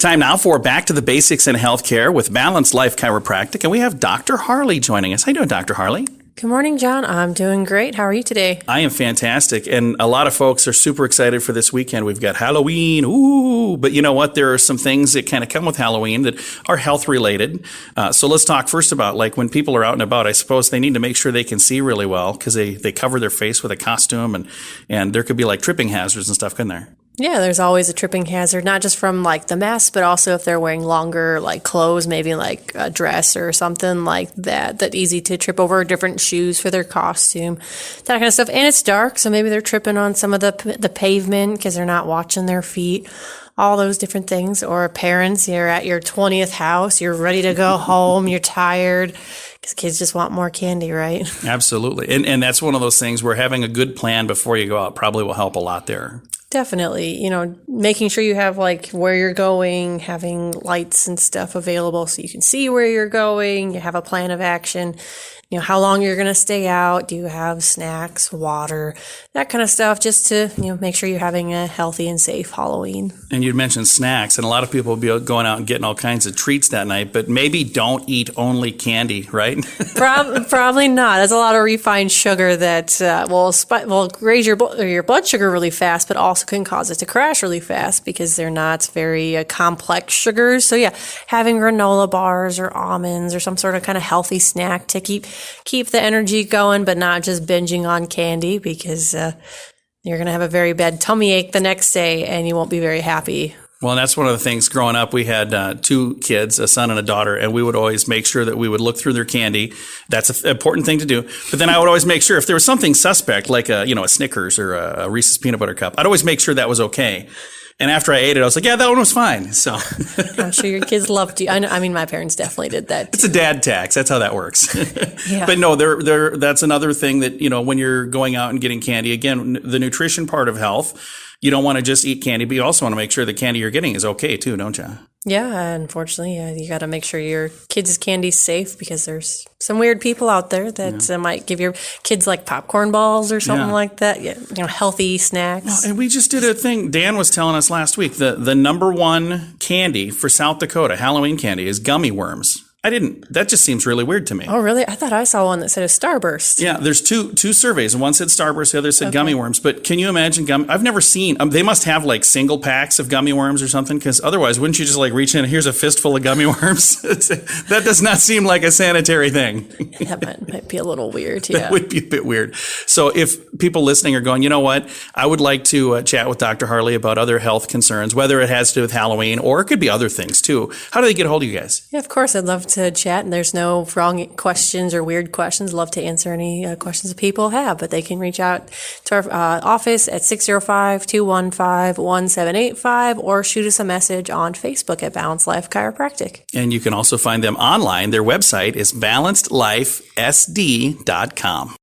Time now for Back to the Basics in Healthcare with Balanced Life Chiropractic, and we have Dr. Harley joining us. How you doing, Dr. Harley? Good morning, John. I'm doing great. How are you today? I am fantastic, and a lot of folks are super excited for this weekend. We've got Halloween, ooh, but you know what? There are some things that kind of come with Halloween that are health-related. So let's talk first about, like, when people are out and about, I suppose they need to make sure they can see really well because they cover their face with a costume, and there could be, like, tripping hazards and stuff, couldn't there? Yeah, there's always a tripping hazard, not just from like the mask, but also if they're wearing longer like clothes, maybe like a dress or something like that easy to trip over, different shoes for their costume, that kind of stuff. And it's dark, so maybe they're tripping on some of the pavement because they're not watching their feet. All those different things. Or parents, you're at your 20th house, you're ready to go home, you're tired. Because kids just want more candy, right? Absolutely. And that's one of those things where having a good plan before you go out probably will help a lot there. Definitely. You know, making sure you have like where you're going, having lights and stuff available so you can see where you're going, you have a plan of action, you know, how long you're going to stay out, do you have snacks, water, that kind of stuff, just to, you know, make sure you're having a healthy and safe Halloween. And you'd mentioned snacks, and a lot of people will be going out and getting all kinds of treats that night, but maybe don't eat only candy, right? Probably not. There's a lot of refined sugar that will raise your blood sugar really fast, but also can cause it to crash really fast because they're not very complex sugars. So yeah, having granola bars or almonds or some sort of kind of healthy snack to keep the energy going, but not just binging on candy because you're going to have a very bad tummy ache the next day and you won't be very happy. Well, and that's one of the things growing up. We had two kids, a son and a daughter, and we would always make sure that we would look through their candy. That's an important thing to do. But then I would always make sure if there was something suspect, like a Snickers or a Reese's peanut butter cup, I'd always make sure that was okay. And after I ate it, I was like, yeah, that one was fine. So I'm sure your kids loved you. I mean, my parents definitely did that too. It's a dad tax. That's how that works. Yeah. But no, that's another thing that, you know, when you're going out and getting candy, again, the nutrition part of health, you don't want to just eat candy, but you also want to make sure the candy you're getting is okay too, don't you? Yeah, unfortunately, you got to make sure your kids' candy's safe because there's some weird people out there that might give your kids like popcorn balls or something like that. Yeah, you know, healthy snacks. Well, and we just did a thing. Dan was telling us last week the number one candy for South Dakota, Halloween candy, is gummy worms. That just seems really weird to me. Oh, really? I thought I saw one that said a Starburst. Yeah, there's two surveys. One said Starburst, the other said gummy worms. But can you imagine I've never seen, they must have like single packs of gummy worms or something, because otherwise, wouldn't you just like reach in and here's a fistful of gummy worms? That does not seem like a sanitary thing. That might be a little weird, yeah. That would be a bit weird. So if people listening are going, you know what, I would like to chat with Dr. Harley about other health concerns, whether it has to do with Halloween or it could be other things too. How do they get a hold of you guys? Yeah, of course. I'd love to chat, and there's no wrong questions or weird questions. Love to answer any questions that people have, but they can reach out to our office at 605-215-1785 or shoot us a message on Facebook at Balanced Life Chiropractic. And you can also find them online. Their website is BalancedLifeSD.com.